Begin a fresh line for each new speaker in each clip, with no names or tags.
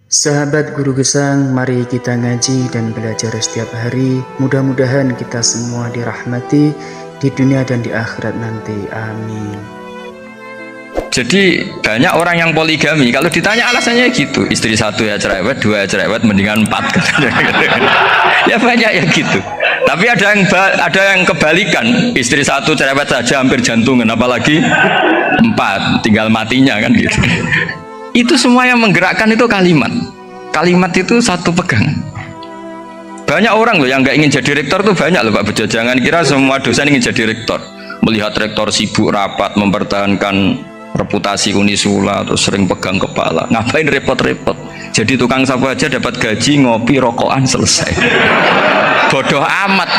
Sahabat Guru Gesang, mari kita ngaji dan belajar setiap hari. Mudah-mudahan kita semua dirahmati di dunia dan di akhirat nanti. Amin.
Jadi banyak orang yang poligami, kalau ditanya alasannya gitu, istri satu ya cerewet, dua ya cerewet, mendingan empat. Ya banyak ya gitu. Tapi ada yang kebalikan, istri satu cerewet saja hampir jantungan, apalagi empat, tinggal matinya kan gitu. Itu semua yang menggerakkan itu kalimat. Kalimat itu satu pegangan. Banyak orang loh yang nggak ingin jadi rektor tuh banyak loh Pak Bejo. Jangan kira semua dosen ingin jadi rektor. Melihat rektor sibuk rapat mempertahankan reputasi Unisula, terus sering pegang kepala. Ngapain repot-repot? Jadi tukang sapu aja dapat gaji, ngopi, rokokan, selesai. Bodoh amat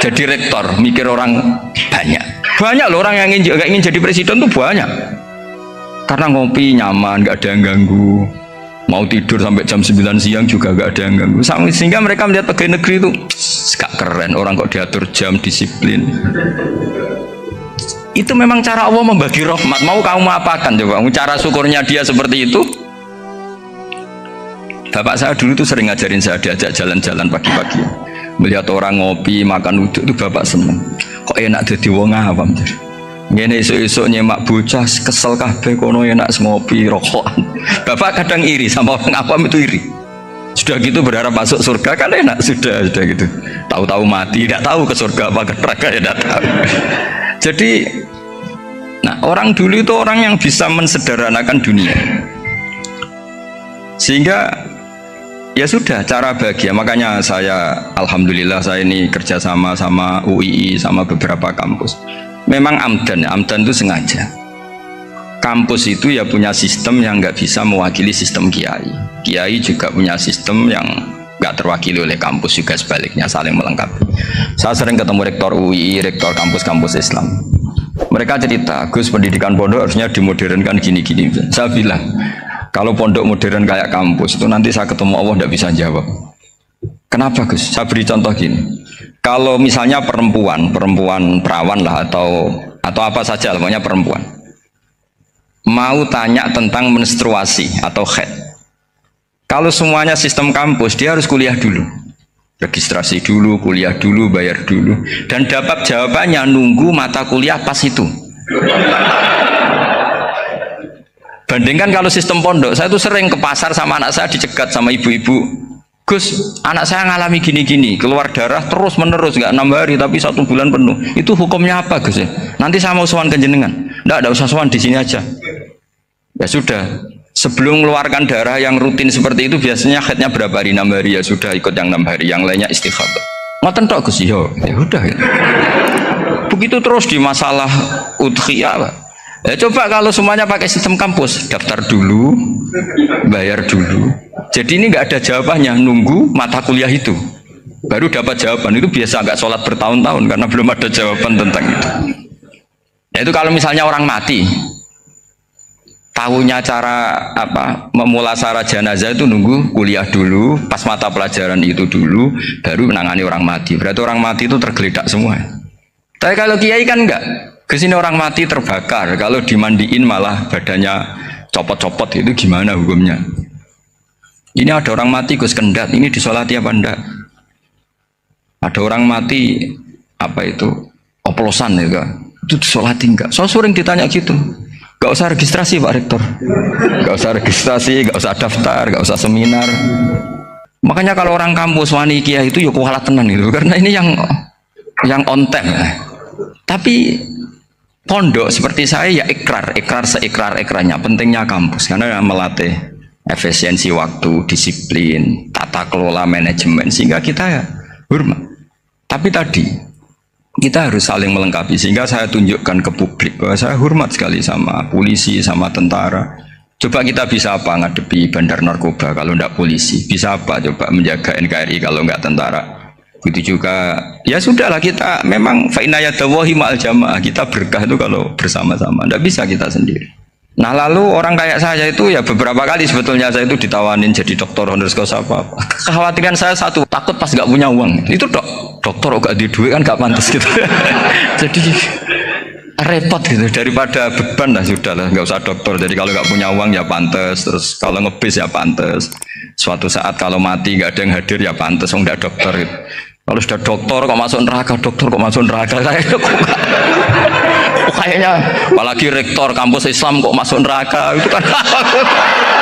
jadi rektor, mikir orang banyak. Banyak loh orang yang nggak ingin jadi presiden tuh banyak. Karena ngopi nyaman, nggak ada yang ganggu. Mau tidur sampai jam 9 siang juga nggak ada yang ganggu. Sehingga mereka melihat pegawai negeri itu gak keren, orang kok diatur jam, disiplin. Itu memang cara Allah membagi rahmat. Mau kamu apakan coba? Cara syukurnya dia seperti itu. Bapak saya dulu tuh sering ngajarin saya, diajak jalan-jalan pagi-pagi. Melihat orang ngopi, makan uduk itu bapak seneng. Kok enak jadi wong awam. Ngene esuk-esuk nyemak bocah kesel kabeh kono enak ngopi rokokan. Bapak kadang iri sama orang awam itu iri. Sudah gitu berharap masuk surga kan enak sudah gitu. Tahu-tahu mati, tidak tahu ke surga apa ke neraka ya tidak tahu. Jadi nah orang dulu itu orang yang bisa mensederhanakan dunia. Sehingga ya sudah cara bahagia. Makanya saya alhamdulillah saya ini kerjasama sama UII sama beberapa kampus. Memang amdan itu sengaja. Kampus itu ya punya sistem yang nggak bisa mewakili sistem kiai. Kiai juga punya sistem yang nggak terwakili oleh kampus, juga sebaliknya saling melengkapi. Saya sering ketemu rektor UI, rektor kampus-kampus Islam. Mereka cerita, Gus pendidikan pondok harusnya dimodernkan gini-gini. Saya bilang, kalau pondok modern kayak kampus itu nanti saya ketemu Allah nggak bisa jawab. Kenapa Gus? Saya beri contoh gini. Kalau misalnya perempuan perawan lah atau apa saja, pokoknya perempuan mau tanya tentang menstruasi atau haid, kalau semuanya sistem kampus dia harus kuliah dulu, registrasi dulu, kuliah dulu, bayar dulu, dan dapat jawabannya nunggu mata kuliah pas itu. Bandingkan kalau sistem pondok, saya tuh sering ke pasar sama anak saya dicegat sama ibu-ibu. Gus, anak saya ngalami gini-gini, keluar darah terus menerus, nggak 6 hari tapi 1 bulan penuh. Itu hukumnya apa Gus ya? Nanti saya mau sowan ke jenengan. Nggak usah sowan, di sini aja. Ya sudah. Sebelum mengeluarkan darah yang rutin seperti itu biasanya haidnya berapa hari? 6 hari, ya sudah ikut yang 6 hari, yang lainnya istighatsah. Ngoten tok Gus ya. Ya udah. Ya. Begitu terus di masalah udhiyah, Pak. Ya coba kalau semuanya pakai sistem kampus, daftar dulu, bayar dulu. Jadi ini nggak ada jawabannya, nunggu mata kuliah itu, baru dapat jawaban. Itu biasa nggak sholat bertahun-tahun karena belum ada jawaban tentang itu. Ya itu kalau misalnya orang mati, tahunya cara apa memulasara jenazah itu nunggu kuliah dulu, pas mata pelajaran itu dulu, baru menangani orang mati. Berarti orang mati itu tergeledak semua. Tapi kalau kiai kan enggak. Kesini orang mati terbakar, kalau dimandiin malah badannya copot-copot, itu gimana hukumnya? Ini ada orang mati Gus Kendat, ini disolati apa enggak? Ada orang mati apa itu oplosan ya, itu disolati enggak? So sering ditanya gitu. Gak usah registrasi Pak Rektor, gak usah registrasi, gak usah daftar, gak usah seminar. Makanya kalau orang kampus wani kiai itu yuk kualat tenan gitu, karena ini yang on time. Tapi pondok seperti saya ya ikrar seikrar-ikrarnya pentingnya kampus karena melatih efisiensi waktu, disiplin, tata kelola manajemen, sehingga kita ya hormat. Tapi tadi kita harus saling melengkapi, sehingga saya tunjukkan ke publik bahwa saya hormat sekali sama polisi, sama tentara. Coba kita bisa apa ngadepi bandar narkoba kalau enggak polisi, bisa apa coba menjaga NKRI kalau enggak tentara. Begitu juga ya sudahlah, kita memang fa'inayadawahi ma'al jamaah, kita berkah itu kalau bersama-sama, tidak bisa kita sendiri. Nah lalu orang kayak saya itu ya beberapa kali sebetulnya saya itu ditawanin jadi dokter honoris causa apa. Kekhawatiran saya satu, takut pas nggak punya uang. Itu dokter gak di duit kan gak pantas gitu. Jadi repot gitu, daripada beban lah sudah lah, nggak usah dokter. Jadi kalau nggak punya uang ya pantes, terus kalau ngebis ya pantes, suatu saat kalau mati nggak ada yang hadir ya pantes, nggak dokter gitu. Kalau sudah dokter kok masuk neraka, dokter kok masuk neraka, kayaknya apalagi rektor kampus Islam kok masuk neraka itu kan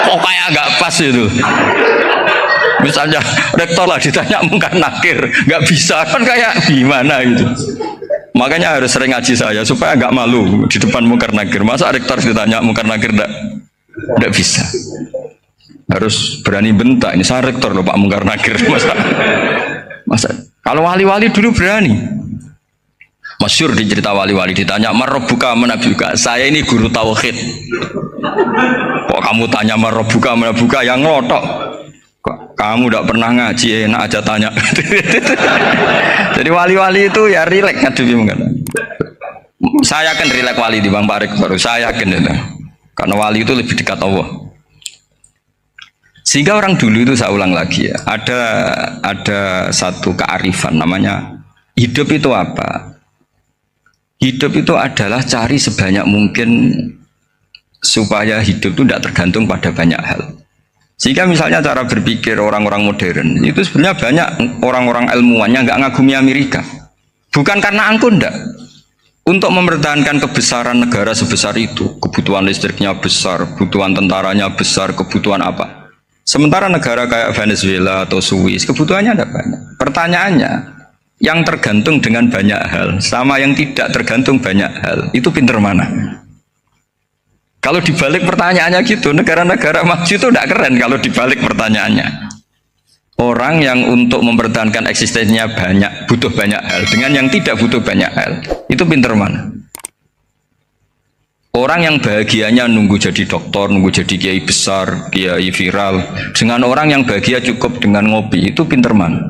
kok kayak nggak pas itu. Misalnya rektor lah ditanya mungkar nakir, nggak bisa kan, kayak gimana gitu. Makanya harus sering ngaji saya supaya nggak malu di depan mungkar nakir. Masa rektor ditanya mungkar nakir nggak bisa. Harus berani bentak. Ini saya rektor loh Pak mungkar nakir. Masa kalau wali-wali dulu berani. Masyhur di cerita wali-wali ditanya marabbuka manabuka. Saya ini guru tauhid. Kok kamu tanya marabbuka manabuka yang ngotok? Kamu tidak pernah ngaji, enak aja tanya. Jadi wali-wali itu ya rileks ngadepi mungkin. Saya akan rileks wali di Bang Parik baru saya yakin itu. Karena wali itu lebih dekat Allah. Sehingga orang dulu itu saya ulang lagi ya, ada satu kearifan namanya hidup itu apa? Hidup itu adalah cari sebanyak mungkin supaya hidup itu tidak tergantung pada banyak hal. Sehingga misalnya cara berpikir orang-orang modern itu sebenarnya banyak orang-orang ilmuwannya nggak ngagumi Amerika. Bukan karena angkuh ndak. Untuk mempertahankan kebesaran negara sebesar itu, kebutuhan listriknya besar, kebutuhan tentaranya besar, kebutuhan apa. Sementara negara kayak Venezuela atau Swiss kebutuhannya ada banyak. Pertanyaannya, yang tergantung dengan banyak hal sama yang tidak tergantung banyak hal, itu pinter mana? Kalau dibalik pertanyaannya gitu, negara-negara maju itu tidak keren kalau dibalik pertanyaannya. Orang yang untuk mempertahankan eksistensinya banyak, butuh banyak hal, dengan yang tidak butuh banyak hal, itu pinter mana? Orang yang bahagianya nunggu jadi dokter, nunggu jadi kiai besar, kiai viral, dengan orang yang bahagia cukup dengan ngopi, itu pinter mana?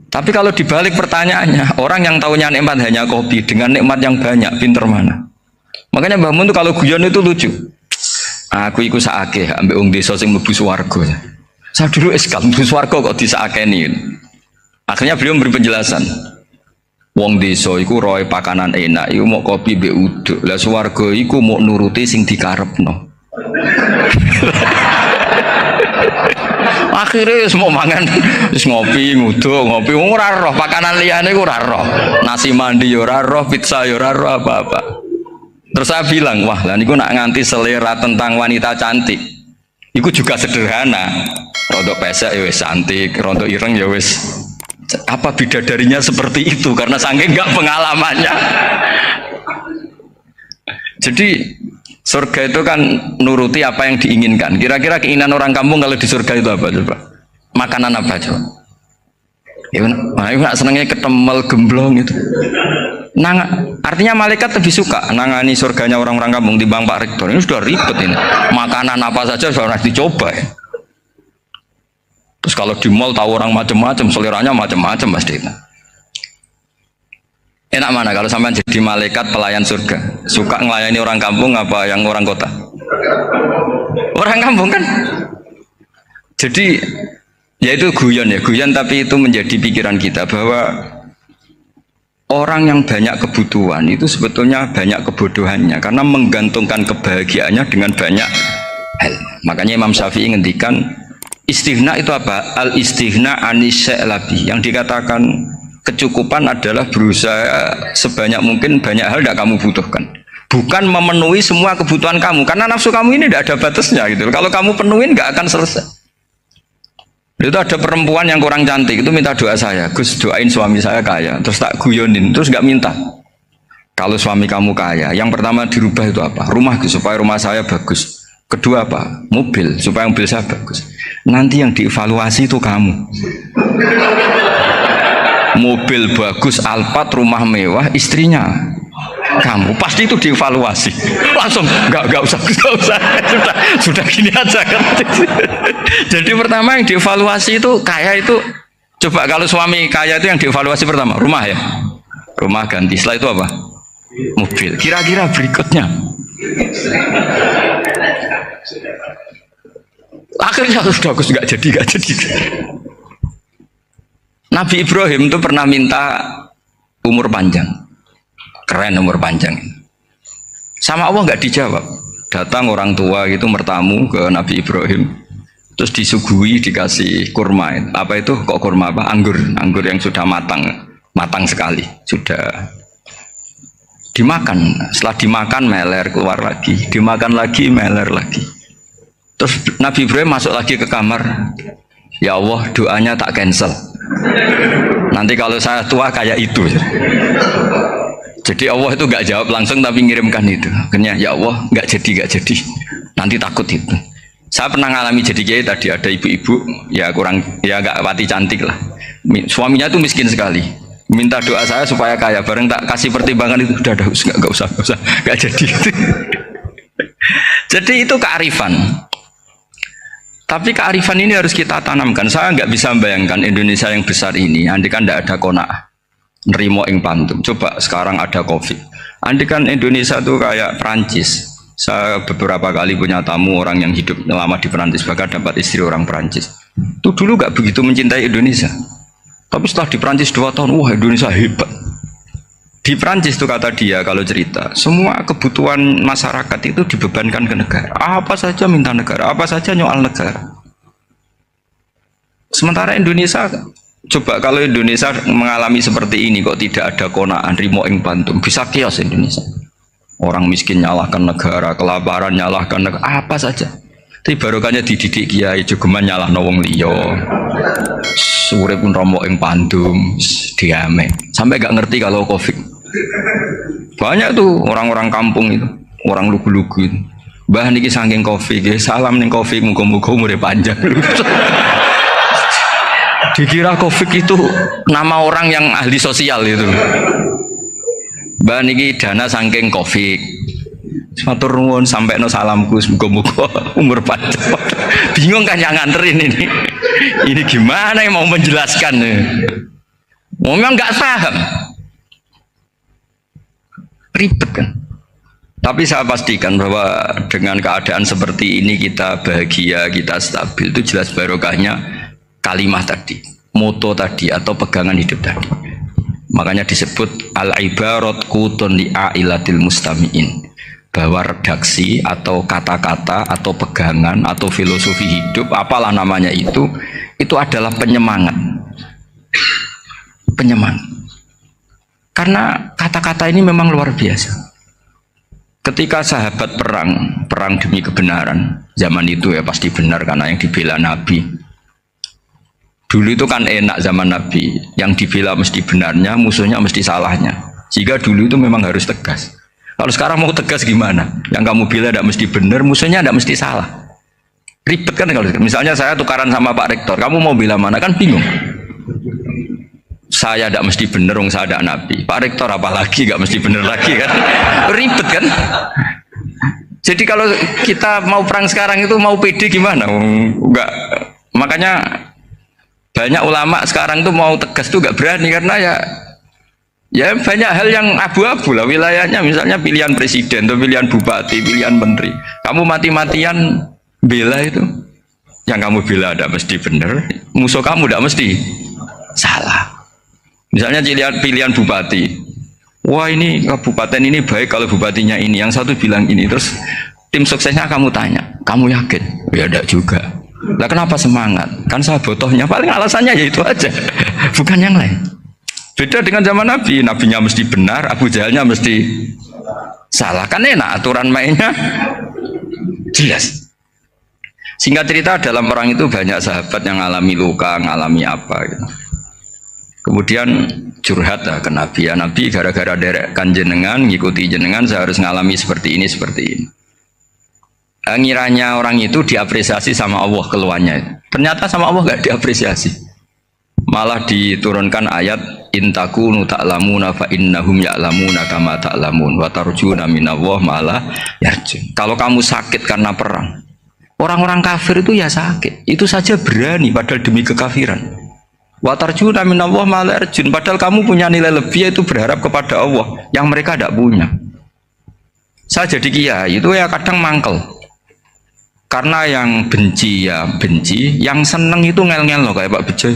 Tapi kalau dibalik pertanyaannya, orang yang tahunya nikmat hanya kopi, dengan nikmat yang banyak, pinter mana? Makanya Mbah Mun tuh kalau guyon itu lucu. Aku ikut saake ambek wong desa sing mlebu swarga. Saya dulu eskal mlebu swarga kok disakeni. Akhirnya beliau memberi penjelasan. Wong desa iku roe pakanan enak, iku mau kopi mbek uduk. Lah swarga iku mau nuruti sing dikarepno. Akhirnya semua mangan wis ngopi, nguduk, ngopi ora roh pakanan liyane iku ora roh. Nasi mandi yo ora roh, pizza yo ora roh apa-apa. Terus saya bilang, wah lah niku nak nganti selera tentang wanita cantik. Iku juga sederhana. Rodok pesek ya wis cantik, rodok ireng ya wis. Apa bidadarinya seperti itu karena saking enggak pengalamannya. Jadi surga itu kan nuruti apa yang diinginkan. Kira-kira keinginan orang kampung kalau di surga itu apa coba? Makanan apa coba? Ya, nah, senangnya ketemel gemblong itu. Artinya malaikat lebih suka nangani surganya orang-orang kampung di Bang Pak Rektor. Ini sudah ribet ini. Makanan apa saja sudah dicoba ya. Terus kalau di mall tahu orang macam-macam, seleranya macam-macam pasti. Enak mana kalau sampai jadi malaikat pelayan surga? Suka ngelayani orang kampung apa yang orang kota? Orang kampung kan. Jadi ya itu guyon tapi itu menjadi pikiran kita bahwa orang yang banyak kebutuhan itu sebetulnya banyak kebodohannya karena menggantungkan kebahagiaannya dengan banyak hal. Makanya Imam Syafi'i ngendikan istighna itu apa? Al istighna anisya'labi. Yang dikatakan kecukupan adalah berusaha sebanyak mungkin banyak hal tidak kamu butuhkan. Bukan memenuhi semua kebutuhan kamu karena nafsu kamu ini tidak ada batasnya gitu. Kalau kamu penuhin nggak akan selesai. Itu ada perempuan yang kurang cantik itu minta doa saya, Gus doain suami saya kaya, terus tak guyonin, terus nggak minta. Kalau suami kamu kaya, yang pertama dirubah itu apa? Rumah Gus, supaya rumah saya bagus. Kedua apa? Mobil, supaya mobil saya bagus. Nanti yang dievaluasi itu kamu. Mobil bagus, Alphard, rumah mewah, istrinya kamu pasti itu dievaluasi langsung nggak usah sudah gini aja kan. Jadi pertama yang dievaluasi itu kaya itu coba kalau suami kaya itu yang dievaluasi pertama rumah ya, rumah ganti, setelah itu apa? Mobil. Kira-kira berikutnya akhirnya sudah aku nggak jadi. Nabi Ibrahim itu pernah minta umur panjang. keren umur panjang. Sama Allah nggak dijawab. Datang orang tua gitu mertamu ke Nabi Ibrahim, terus disuguhi dikasih kurma. Apa itu kok kurma apa? Anggur yang sudah matang sekali, sudah dimakan. Setelah dimakan meler keluar lagi, dimakan lagi meler lagi. Terus Nabi Ibrahim masuk lagi ke kamar. Ya Allah, doanya tak cancel. Nanti kalau saya tua kayak itu. Jadi Allah itu nggak jawab langsung tapi ngirimkan itu. Akhirnya ya Allah nggak jadi. Nanti takut itu. Saya pernah ngalami jadi kiai tadi, ada ibu-ibu ya nggak pati cantik lah. Suaminya itu miskin sekali. Minta doa saya supaya kaya. Bareng tak kasih pertimbangan itu udah nggak usah nggak jadi. Jadi itu kearifan. Tapi kearifan ini harus kita tanamkan. Saya nggak bisa membayangkan Indonesia yang besar ini, andai kan tidak ada qanaah, nerimo ing pantum. Coba sekarang ada COVID. Andai kan Indonesia tuh kayak Prancis. Saya beberapa kali punya tamu orang yang hidup lama di Prancis, bahkan dapat istri orang Prancis. Itu dulu nggak begitu mencintai Indonesia. Tapi setelah di Prancis 2 tahun, wah Indonesia hebat. Di Prancis itu kata dia kalau cerita, semua kebutuhan masyarakat itu dibebankan ke negara. Apa saja minta negara, apa saja nyoal negara. Sementara Indonesia, coba kalau Indonesia mengalami seperti ini kok tidak ada qanaah rimo ing pantum, bisa kios Indonesia. Orang miskin nyalahkan negara, kelaparan nyalahkan negara, apa saja. Tapi barokahnya dididik kiai jogeman nyalahno wong liya. Sore pun romo ing pandum, diame. Sampai gak ngerti kalau Covid. Banyak tuh orang-orang kampung itu, orang lugu-lugu itu. Mbah niki saking Covid, salam ning Covid, muga-muga umure panjang. Dikira Covid itu nama orang yang ahli sosial itu. Mbah niki dana saking Covid. Matur nuwun sampekno salamku, muga-muga umur panjang. Bingung kan yang nganterin ini. Ini gimana yang mau menjelaskan? Memang nggak paham. Ribet kan. Tapi saya pastikan bahwa dengan keadaan seperti ini kita bahagia, kita stabil, itu jelas barokahnya kalimat tadi, moto tadi atau pegangan hidup tadi. Makanya disebut al-ibarat qutun li'ailatil mustami'in, bahwa redaksi atau kata-kata atau pegangan atau filosofi hidup, apalah namanya itu adalah penyemangat. Karena kata-kata ini memang luar biasa. Ketika sahabat perang demi kebenaran, zaman itu ya pasti benar karena yang dibela Nabi. Dulu itu kan enak zaman Nabi, yang dibela mesti benarnya, musuhnya mesti salahnya. Jika dulu itu memang harus tegas. Kalau sekarang mau tegas gimana? Yang kamu bela tidak mesti benar, musuhnya tidak mesti salah. Ribet kan kalau misalnya saya tukaran sama Pak Rektor, kamu mau bela mana kan bingung. Saya tidak mesti benar, saya ada Nabi. Pak Rektor apalagi nggak mesti benar lagi kan? Ribet kan? Jadi kalau kita mau perang sekarang itu mau pede gimana? Enggak. Makanya banyak ulama sekarang tuh mau tegas tuh nggak berani karena ya banyak hal yang abu-abu lah wilayahnya. Misalnya pilihan presiden atau pilihan bupati, pilihan menteri. Kamu mati-matian bela itu, yang kamu bela tidak mesti benar, musuh kamu tidak mesti salah. Misalnya pilihan bupati, wah ini kabupaten ini baik kalau bupatinya ini, yang satu bilang ini, terus tim suksesnya kamu tanya, kamu yakin? Ya tidak juga. Lah kenapa semangat? Kan saya botohnya, paling alasannya ya itu aja, bukan yang lain. Beda dengan zaman Nabi, nabinya mesti benar, Abu Jahalnya mesti salah. Kan enak aturan mainnya jelas. Singkat cerita dalam perang itu banyak sahabat yang alami luka, ngalami apa gitu. Kemudian curhat lah ke Nabi, ya Nabi gara-gara derekkan jenengan, ngikuti jenengan saya harus ngalami seperti ini. Ngiranya orang itu diapresiasi sama Allah keluarnya. Ternyata sama Allah nggak diapresiasi. Malah diturunkan ayat intakunu ta'lamuna fa innahum ya'lamuna kama ta'lamun wa tarjuna minallah malah yarjun. Kalau kamu sakit karena perang, orang-orang kafir itu ya sakit, itu saja berani padahal demi kekafiran. Wa tarjuna minallah malah yarjun, padahal kamu punya nilai lebih yaitu berharap kepada Allah yang mereka tidak punya. Saya jadi kiai itu ya kadang mangkel. Karena yang benci ya benci, yang seneng itu ngel-ngel loh kayak Pak Bejo.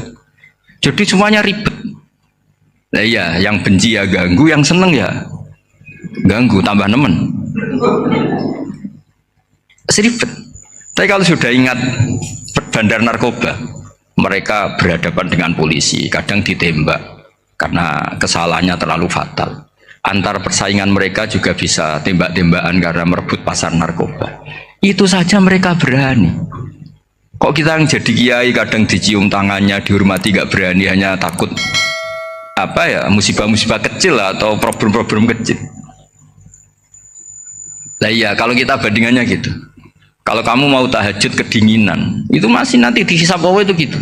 Jadi semuanya ribet. Nah iya, yang benci ya ganggu, yang seneng ya ganggu tambah nemen. Seribet. Tapi kalau sudah ingat bandar narkoba, mereka berhadapan dengan polisi, kadang ditembak karena kesalahannya terlalu fatal. Antar persaingan mereka juga bisa tembak-tembakan karena merebut pasar narkoba. Itu saja mereka berani. Kok kita yang jadi kiai kadang dicium tangannya, dihormati, gak berani, hanya takut apa ya, musibah-musibah kecil atau problem-problem kecil. Lah iya, kalau kita bandingannya gitu. Kalau kamu mau tahajud kedinginan, itu masih nanti dihisab Allah itu gitu.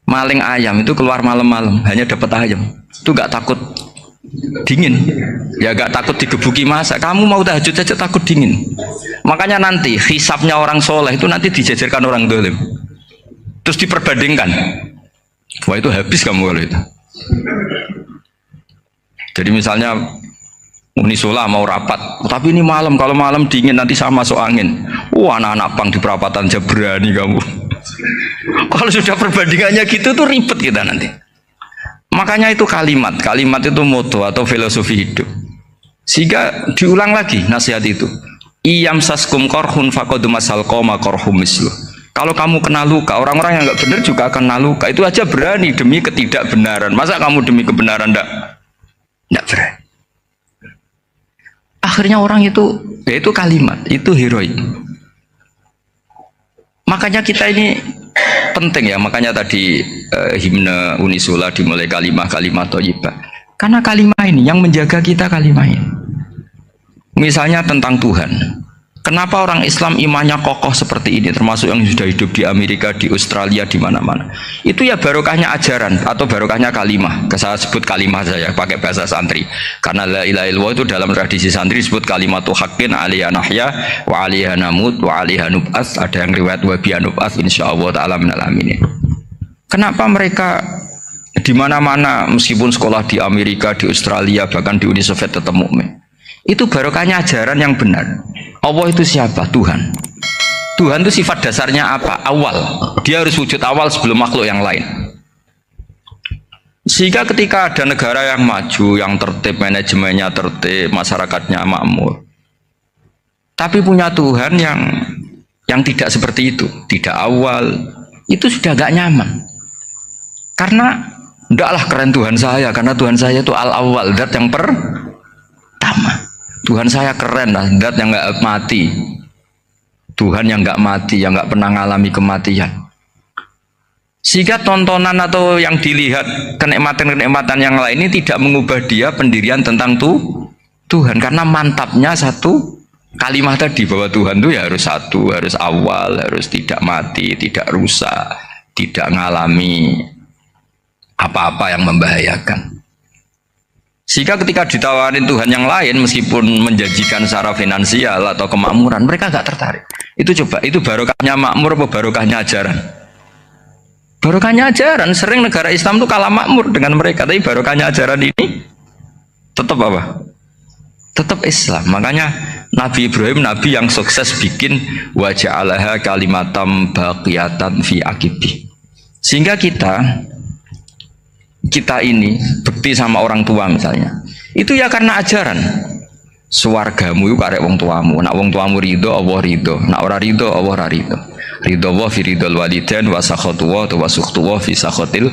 Maling ayam itu keluar malam-malam, hanya dapat ayam. Itu gak takut dingin. Ya gak takut digebuki masa. Kamu mau tahajud saja takut dingin. Makanya nanti hisabnya orang soleh itu nanti dijajarkan orang dolim. Terus diperbandingkan. Wah itu habis kamu kalau itu. Jadi misalnya Unisula mau rapat, tapi ini malam, kalau malam dingin nanti sama masuk angin. Wah anak-anak pang di perapatan aja berani kamu. Kalau sudah perbandingannya gitu tuh ribet kita nanti. Makanya itu kalimat itu moto atau filosofi hidup. Sehingga diulang lagi nasihat itu. Iyam saskum korhun fakodu masal koma korhum mislu. Kalau kamu kena luka, orang-orang yang nggak benar juga akan kena luka. Itu aja berani demi ketidakbenaran. Masa kamu demi kebenaran nggak berani? Akhirnya orang itu, ya itu kalimat, itu heroik. Makanya kita ini penting ya, makanya tadi himne Unisula dimulai kalimat thayyibah. Karena kalimat ini yang menjaga kita kalimat ini. Misalnya tentang Tuhan. Kenapa orang Islam imannya kokoh seperti ini, termasuk yang sudah hidup di Amerika, di Australia, di mana-mana. Itu ya barokahnya ajaran atau barokahnya kalimah. Saya sebut kalimah saya pakai bahasa santri. Karena la ilaha illallah itu dalam tradisi santri disebut kalimatu haqqin alaiha nahya wa alaiha namut wa alaiha nub'ats. Ada yang riwayat wa bi nub'ats insyaallah taala minal aminin. Kenapa mereka di mana-mana meskipun sekolah di Amerika, di Australia, bahkan di Uni Soviet tetap mukmin? Itu barokahnya ajaran yang benar. Allah itu siapa? Tuhan. Tuhan itu sifat dasarnya apa? Awal. Dia harus wujud awal sebelum makhluk yang lain. Sehingga ketika ada negara yang maju, yang tertib, manajemennya tertib, masyarakatnya makmur, tapi punya Tuhan yang tidak seperti itu, tidak awal, itu sudah gak nyaman. Karena ndaklah keren Tuhan saya, karena Tuhan saya itu al-awwal, zat yang pertama. Tuhan saya keren lah, zat yang nggak mati, Tuhan yang nggak mati, yang nggak pernah mengalami kematian. Sehingga tontonan atau yang dilihat kenikmatan-kenikmatan yang lain ini tidak mengubah dia pendirian tentang Tuhan, karena mantapnya satu kalimat tadi bahwa Tuhan itu ya harus satu, harus awal, harus tidak mati, tidak rusak, tidak mengalami apa-apa yang membahayakan. Sehingga ketika ditawarin Tuhan yang lain, meskipun menjanjikan secara finansial atau kemakmuran, mereka gak tertarik. Itu coba, itu barokahnya makmur apa barokahnya ajaran? Barokahnya ajaran. Sering negara Islam itu kalah makmur dengan mereka, tapi barokahnya ajaran ini tetap apa? Tetap Islam. Makanya Nabi Ibrahim, Nabi yang sukses bikin wa ja'alaha kalimatam baqiyatan fi aqibi. Sehingga kita ini bekti sama orang tua misalnya, itu ya karena ajaran. Suwargamu itu karek wong tuamu, nak wong tuamu ridho Allah ridho, nak ora ridho Allah ora ridho. Ridho wa fi ridhol walidain wa sakhatu wa sukhtu wa fi sakhatil.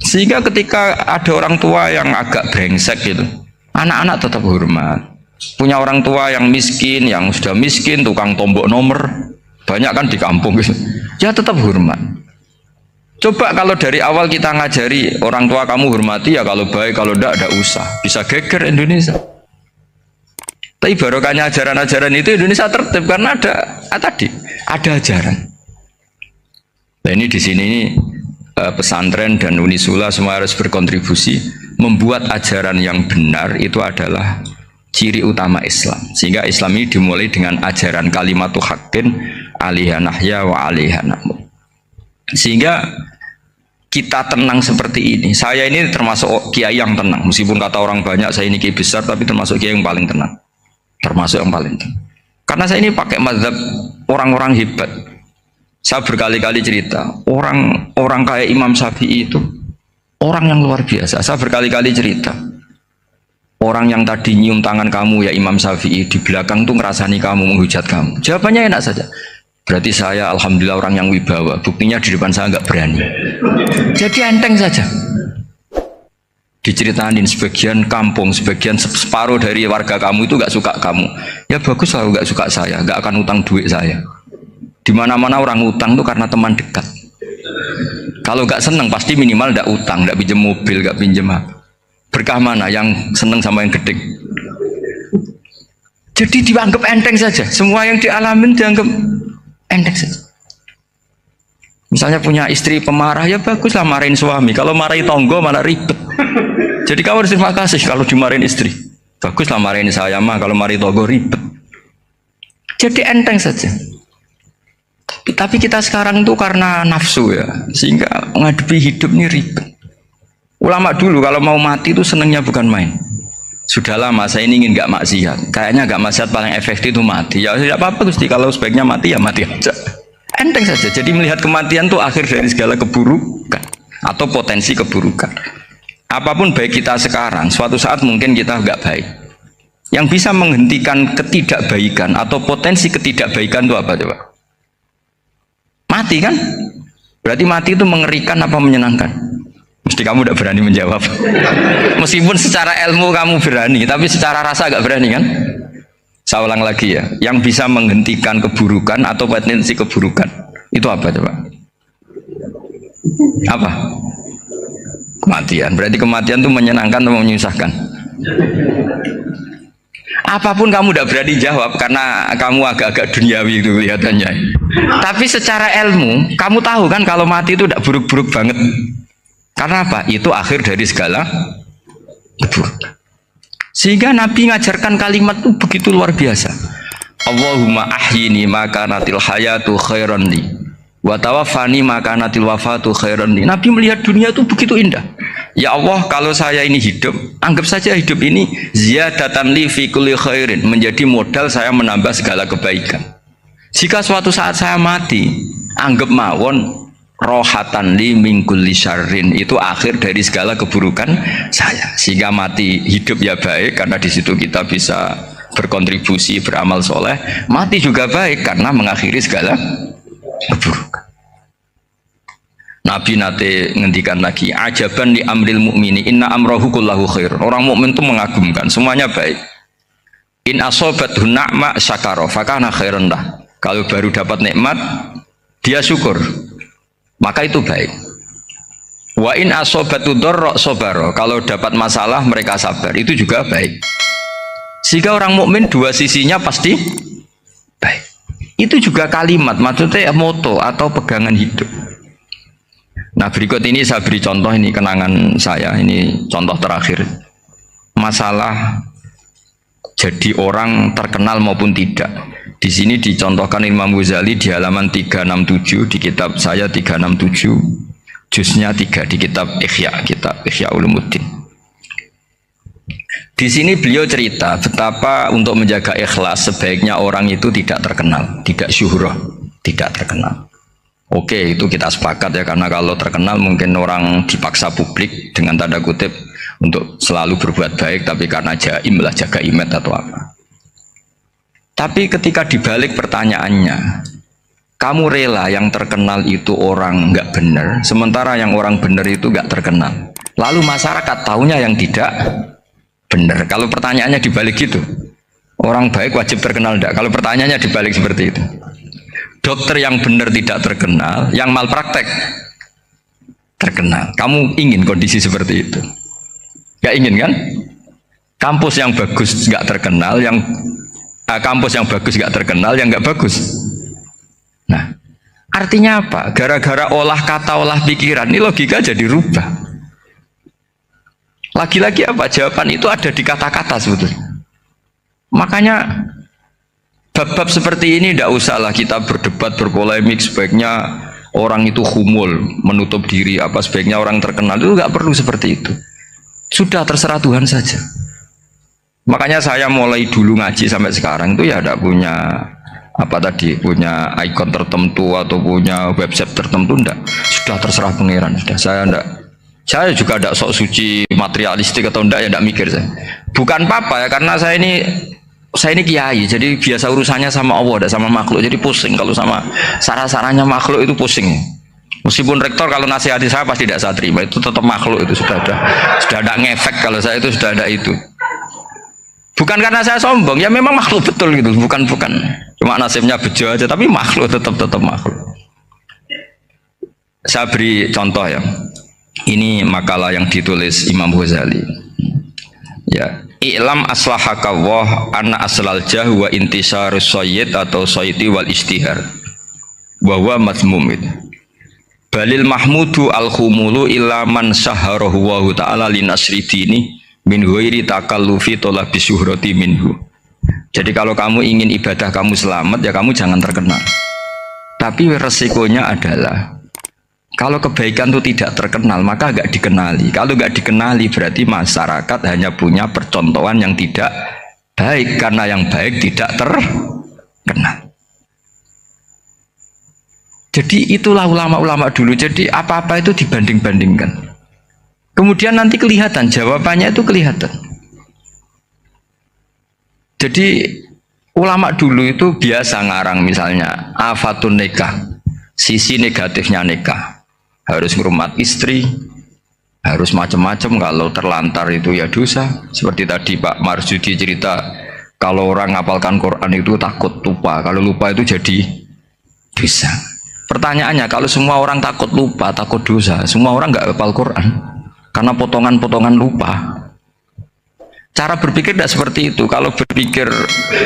Sehingga ketika ada orang tua yang agak brengsek gitu, anak-anak tetap hormat. Punya orang tua yang miskin, yang sudah miskin, tukang tombok nomor, banyak kan di kampung gitu, ya tetap hormat. Coba kalau dari awal kita ngajari orang tua kamu hormati ya, kalau baik, kalau tidak usah, bisa geger Indonesia. Tapi barokahnya ajaran-ajaran itu Indonesia tertib karena ada ajaran. Nah ini di sini pesantren dan Unisula semua harus berkontribusi membuat ajaran yang benar. Itu adalah ciri utama Islam. Sehingga Islam ini dimulai dengan ajaran kalimatu haqqin alaiha nahya wa alaiha namut. Sehingga kita tenang seperti ini. Saya ini termasuk kiai yang tenang, meskipun kata orang banyak saya ini kiai besar, tapi termasuk kiai yang paling tenang, termasuk yang paling tenang. Karena saya ini pakai mazhab orang-orang hebat. Saya berkali-kali cerita, orang kayak Imam Syafi'i itu orang yang luar biasa. Saya berkali-kali cerita, orang yang tadi nyium tangan kamu ya Imam Syafi'i di belakang tuh ngerasani kamu, menghujat kamu. Jawabannya enak saja. Berarti saya alhamdulillah orang yang wibawa. Buktinya di depan saya nggak berani. Jadi enteng saja. Diceritain sebagian kampung, sebagian separuh dari warga kamu itu nggak suka kamu. Ya bagus lah nggak suka saya, nggak akan utang duit saya. Di mana-mana orang utang tuh karena teman dekat. Kalau nggak seneng pasti minimal nggak utang, nggak pinjam mobil, nggak pinjam apa. Berkah mana yang seneng sama yang gede? Jadi dianggap enteng saja. Semua yang dialamin dianggap enteng saja. Misalnya punya istri pemarah ya baguslah marahin suami. Kalau marahi tonggo malah ribet. Jadi kamu harus terima kasih kalau dimarahin istri. Baguslah marahin saya mah, kalau marahi tonggo ribet. Jadi enteng saja. Tapi kita sekarang tuh karena nafsu ya, sehingga menghadapi hidup ini ribet. Ulama dulu kalau mau mati itu senengnya bukan main. Sudahlah masa ini ingin nggak maksiat. Kayaknya nggak maksiat paling efektif itu mati. Ya tidak apa-apa Gusti, kalau sebaiknya mati ya mati aja. Enteng saja. Jadi melihat kematian itu akhir dari segala keburukan atau potensi keburukan. Apapun baik kita sekarang, suatu saat mungkin kita nggak baik. Yang bisa menghentikan ketidakbaikan atau potensi ketidakbaikan itu apa coba? Mati kan? Berarti mati itu mengerikan apa menyenangkan? Mesti kamu tidak berani menjawab. Meskipun secara ilmu kamu berani, tapi secara rasa agak berani kan? Saya ulang lagi ya, yang bisa menghentikan keburukan atau potensi keburukan itu apa coba? Apa? Kematian. Berarti kematian itu menyenangkan atau menyusahkan? Apapun kamu tidak berani jawab karena kamu agak-agak duniawi itu kelihatannya. Tapi secara ilmu, kamu tahu kan kalau mati itu tidak buruk-buruk banget. Karena apa? Itu akhir dari segala keburukan. Sehingga Nabi ngajarkan kalimat itu begitu luar biasa. Allahumma ahyini maka natil hayatu khairan li wa tawaffani maka natil wafatu khairan li. Nabi melihat dunia itu begitu indah. Ya Allah, kalau saya ini hidup, anggap saja hidup ini ziyadatan li fi kulli khairin, menjadi modal saya menambah segala kebaikan. Jika suatu saat saya mati, anggap mawon rohatan li min kulli syarrin, itu akhir dari segala keburukan saya. Sehingga mati hidup ya baik karena di situ kita bisa berkontribusi, beramal soleh. Mati juga baik karena mengakhiri segala keburukan. Nabi nate ngendikan lagi, ajaban li amril mu'mini inna amrahu kullahu khair. Orang mukmin itu mengagumkan, semuanya baik. In asobathu na'ma syakara fakana khairan lah. Kalau baru dapat nikmat, dia syukur, maka itu baik. Wa in asobatu dharra sabara. Kalau dapat masalah mereka sabar, itu juga baik. Sehingga orang mukmin dua sisinya pasti baik. Itu juga kalimat, maksudnya moto atau pegangan hidup. Nah berikut ini saya beri contoh, ini kenangan saya, ini contoh terakhir. Masalah jadi orang terkenal maupun tidak. Di sini dicontohkan Imam Ghazali di halaman 367 di kitab saya 367, juznya 3 di kitab Ihya Ulumuddin. Di sini beliau cerita betapa untuk menjaga ikhlas sebaiknya orang itu tidak terkenal, tidak syuhrah, tidak terkenal. Oke, itu kita sepakat ya, karena kalau terkenal mungkin orang dipaksa publik dengan tanda kutip untuk selalu berbuat baik, tapi karena jaim lah, jaga image atau apa. Tapi ketika dibalik pertanyaannya, kamu rela yang terkenal itu orang nggak benar, sementara yang orang benar itu nggak terkenal. Lalu masyarakat tahunya yang tidak benar. Kalau pertanyaannya dibalik gitu, orang baik wajib terkenal enggak? Kalau pertanyaannya dibalik seperti itu. Dokter yang benar tidak terkenal, yang malpraktek terkenal. Kamu ingin kondisi seperti itu? Gak ingin kan? Kampus yang bagus gak terkenal, kampus yang bagus gak terkenal, yang gak bagus. Nah, artinya apa? Gara-gara olah kata, olah pikiran, ini logika jadi rubah. Lagi-lagi apa? Jawaban itu ada di kata-kata sebetulnya. Makanya bab-bab seperti ini tidak usahlah kita berdebat, berpolemik. Sebaiknya orang itu humul, menutup diri, apa sebaiknya orang terkenal, itu nggak perlu seperti itu. Sudah terserah Tuhan saja. Makanya saya mulai dulu ngaji sampai sekarang itu ya tidak punya punya ikon tertentu atau punya website tertentu, enggak. Sudah terserah pangeran, sudah. Saya enggak Saya juga tidak sok suci materialistik atau enggak ya tidak mikir saya. Bukan apa-apa ya karena saya ini kiai, jadi biasa urusannya sama Allah, tidak sama makhluk. Jadi pusing kalau sama sarah-sarahnya makhluk itu pusing. Meskipun rektor kalau nasihati saya pasti tidak saya terima, itu tetap makhluk, itu sudah ada ngefek kalau saya itu sudah ada itu. Bukan karena saya sombong, ya memang makhluk betul gitu, bukan. Cuma nasibnya bejo aja, tapi makhluk tetap makhluk. Saya beri contoh ya. Ini makalah yang ditulis Imam Ghazali. Ya, i'lam aslahakallah anna aslal jahwa intisarus sayyid atau sayyidi wal istihar. Wa huwa mazmum itu. Balil mahmudu al-khumulu illa man saharahu wa ta'ala linasri dini min ghairi takallufi talabi syuhrati minhu. Jadi kalau kamu ingin ibadah kamu selamat ya kamu jangan terkenal. Tapi resikonya adalah kalau kebaikan itu tidak terkenal maka nggak dikenali. Kalau nggak dikenali berarti masyarakat hanya punya percontohan yang tidak baik karena yang baik tidak terkenal. Jadi itulah ulama-ulama dulu. Jadi apa-apa itu dibanding-bandingkan. Kemudian nanti kelihatan jawabannya itu kelihatan. Jadi ulama dulu itu biasa ngarang misalnya afatun nikah, sisi negatifnya nikah. Harus ngurmat istri, harus macam-macam, kalau terlantar itu ya dosa. Seperti tadi Pak Marsudi cerita, kalau orang ngapalkan Quran itu takut lupa, kalau lupa itu jadi dosa. Pertanyaannya, kalau semua orang takut lupa, takut dosa, semua orang nggak hafal Quran karena potongan-potongan lupa. Cara berpikir tidak seperti itu. Kalau berpikir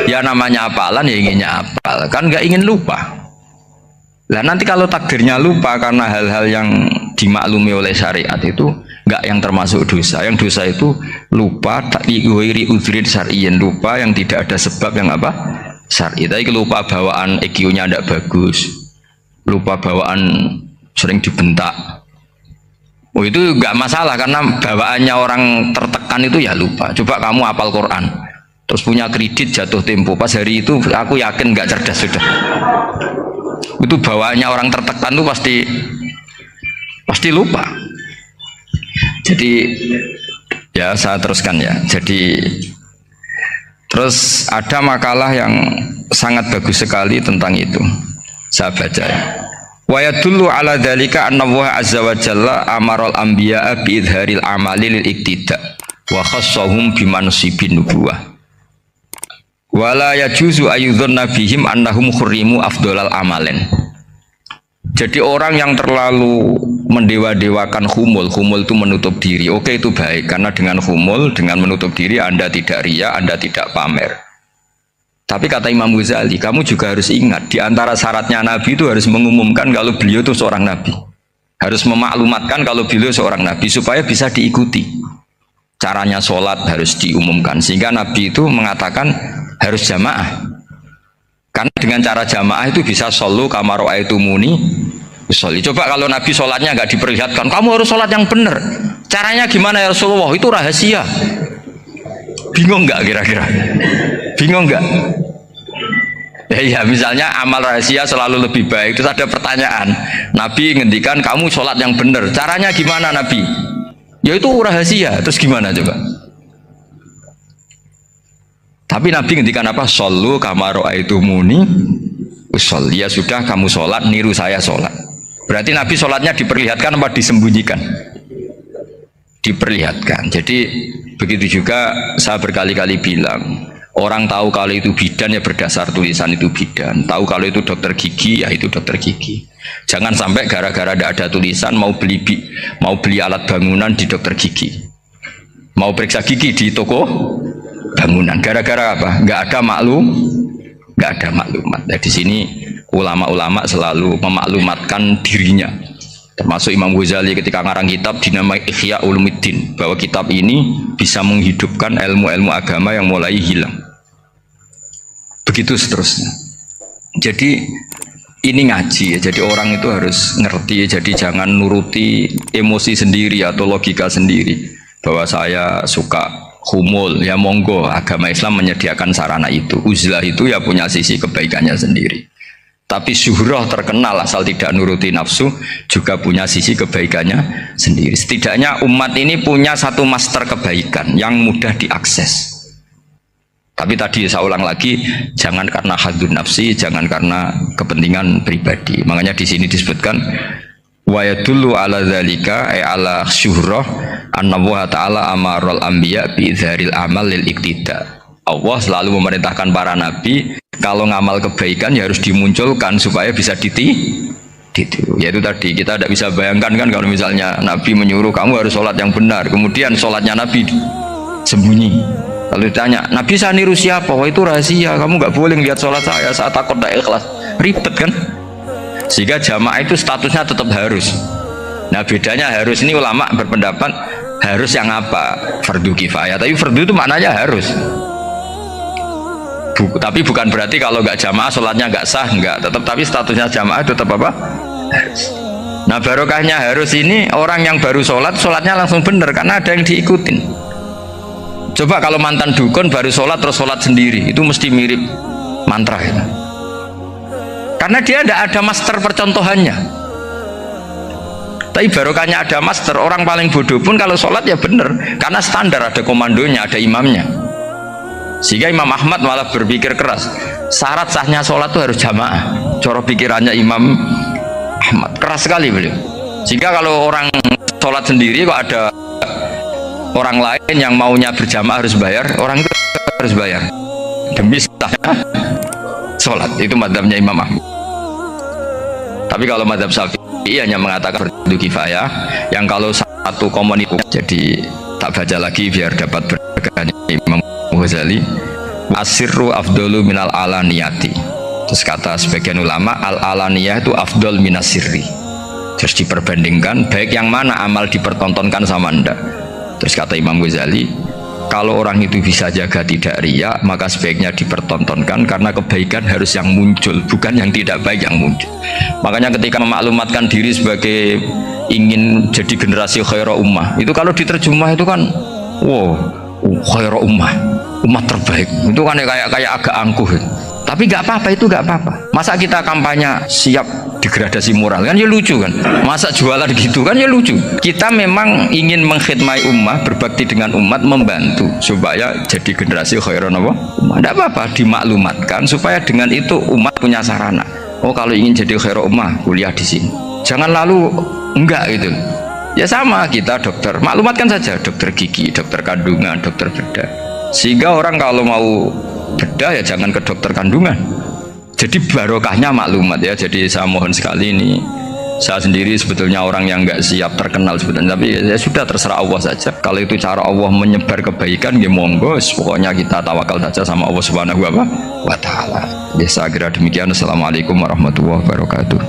ya namanya hafalan ya inginnya hafal, kan nggak ingin lupa. Nah nanti kalau takdirnya lupa karena hal-hal yang dimaklumi oleh syariat itu enggak yang termasuk dosa. Yang dosa itu lupa takliwiri udhrin syar'iyyin, lupa yang tidak ada sebab yang apa? Syar'i. Tapi lupa bawaan EQ-nya tidak bagus. Lupa bawaan sering dibentak. Oh itu enggak masalah karena bawaannya orang tertekan itu ya lupa. Coba kamu hafal Quran. Terus punya kredit jatuh tempo. Pas hari itu aku yakin enggak cerdas sudah. Itu bawaannya orang tertekan itu pasti lupa. Jadi ya saya teruskan ya. Jadi terus ada makalah yang sangat bagus sekali tentang itu. Saya baca ya. Wa yadullu ala dzalika anna Allah azza wa jalla amaral anbiya'a bi idharil amali lil iktida wa khassahum bi mansibin nubuwah. Wala yajuzu ayyudhanna bihim annahum khurrimu afdhalal amalen. Jadi orang yang terlalu mendewa-dewakan khumul itu menutup diri. Oke itu baik karena dengan khumul, dengan menutup diri Anda tidak ria, Anda tidak pamer. Tapi kata Imam Ghazali, kamu juga harus ingat di antara syaratnya Nabi itu harus mengumumkan kalau beliau itu seorang Nabi. Harus memaklumatkan kalau beliau seorang Nabi supaya bisa diikuti. Caranya sholat harus diumumkan sehingga Nabi itu mengatakan harus jamaah. Karena dengan cara jamaah itu bisa solu kama ra'aitumuni usolli. Coba kalau Nabi sholatnya nggak diperlihatkan, kamu harus sholat yang benar. Caranya gimana ya Rasulullah? Itu rahasia. Bingung nggak kira-kira? Bingung nggak? Ya misalnya amal rahasia selalu lebih baik. Terus ada pertanyaan, Nabi ngendikan kamu sholat yang benar. Caranya gimana Nabi? Ya itu rahasia. Terus gimana coba? Tapi Nabi ngendikan apa? Shollu kama ra'aitumuni usolli. Ya sudah kamu sholat, niru saya sholat. Berarti Nabi sholatnya diperlihatkan apa disembunyikan? Diperlihatkan. Jadi begitu juga saya berkali-kali bilang, orang tahu kalau itu bidan ya berdasar tulisan itu bidan. Tahu kalau itu dokter gigi ya itu dokter gigi. Jangan sampai gara-gara tidak ada tulisan mau beli alat bangunan di dokter gigi, mau periksa gigi di toko bangunan. Gara-gara apa? Nggak ada maklumat. Nah, di sini ulama-ulama selalu memaklumatkan dirinya. Termasuk Imam Ghazali ketika ngarang kitab dinamai Ihya Ulumuddin, bahwa kitab ini bisa menghidupkan ilmu-ilmu agama yang mulai hilang. Begitu seterusnya. Jadi ini ngaji ya. Jadi orang itu harus ngerti. Jadi jangan nuruti emosi sendiri atau logika sendiri. Bahwa saya suka humul, ya monggo, agama Islam menyediakan sarana itu. Uzlah itu ya punya sisi kebaikannya sendiri. Tapi syuhrah terkenal asal tidak nuruti nafsu juga punya sisi kebaikannya sendiri. Setidaknya umat ini punya satu master kebaikan yang mudah diakses. Tapi tadi saya ulang lagi, jangan karena hadun nafsi, jangan karena kepentingan pribadi. Makanya di sini disebutkan wa yadullu ala dzalika ay ala syuhrah annallaha ta'ala amarul anbiya bi dzaril amal lil iktida. Allah selalu memerintahkan para nabi kalau ngamal kebaikan ya harus dimunculkan supaya bisa ditiru. Yaitu tadi kita tidak bisa bayangkan kan kalau misalnya nabi menyuruh kamu harus sholat yang benar, kemudian sholatnya nabi sembunyi. Lalu ditanya, nabi saya niru siapa? Wah itu rahasia, kamu nggak boleh lihat sholat saya takut tidak ikhlas. Ribet kan? Sehingga jamaah itu statusnya tetap harus. Nah bedanya harus ini ulama berpendapat harus yang apa? Fardu kifayah. Tapi fardu itu maknanya harus. Tapi bukan berarti kalau nggak jamaah sholatnya nggak sah, nggak, tetap, tapi statusnya jamaah tetap apa? Harus. Nah barokahnya harus ini orang yang baru sholatnya langsung bener karena ada yang diikutin. Coba kalau mantan dukun baru sholat terus sholat sendiri, itu mesti mirip mantra ya. Karena dia tidak ada master percontohannya. Tapi barokahnya ada master, orang paling bodoh pun kalau sholat ya bener karena standar, ada komandonya, ada imamnya. Sehingga Imam Ahmad malah berpikir keras, syarat sahnya sholat itu harus jamaah. Cara pikirannya Imam Ahmad keras sekali beliau. Sehingga kalau orang sholat sendiri kok ada orang lain yang maunya berjamaah harus bayar, orang itu harus bayar demi sahnya sholat. Itu madzhabnya Imam Ahmad. Tapi kalau madzhab Syafi'i hanya mengatakan fardu kifayah, yang kalau satu komunitas. Jadi tak baca lagi biar dapat berkahnya Imam Ghazali, asirru afdalu minal alaniyati. Terus kata sebagian ulama, al alaniyah itu afdal minas sirri. Terus diperbandingkan baik yang mana amal dipertontonkan sama anda. Terus kata Imam Ghazali, kalau orang itu bisa jaga tidak riya, maka sebaiknya dipertontonkan karena kebaikan harus yang muncul, bukan yang tidak baik yang muncul. Makanya ketika memaklumatkan diri sebagai ingin jadi generasi khairah ummah, itu kalau diterjemah itu kan wow, khairah ummah, umat terbaik. Itu kan kayak agak angkuh. Tapi nggak apa-apa, itu nggak apa-apa. Masa kita kampanye siap degradasi moral kan ya lucu kan. Masa jualan gitu kan ya lucu. Kita memang ingin mengkhidmati ummah, berbakti dengan umat, membantu supaya jadi generasi khairun apa? Ummah. Nggak apa-apa, dimaklumatkan supaya dengan itu umat punya sarana. Oh kalau ingin jadi khairun ummah, kuliah di sini. Jangan lalu enggak gitu. Ya sama kita dokter, maklumatkan saja dokter gigi, dokter kandungan, dokter bedah. Sehingga orang kalau mau bedah ya jangan ke dokter kandungan. Jadi barokahnya maklumat ya. Jadi saya mohon sekali ini, saya sendiri sebetulnya orang yang nggak siap terkenal sebetulnya, tapi ya sudah terserah Allah saja. Kalau itu cara Allah menyebar kebaikan ya monggo, pokoknya kita tawakal saja sama Allah Subhanahu wa Ta'ala. Ya saya kira demikian. Assalamualaikum warahmatullahi wabarakatuh.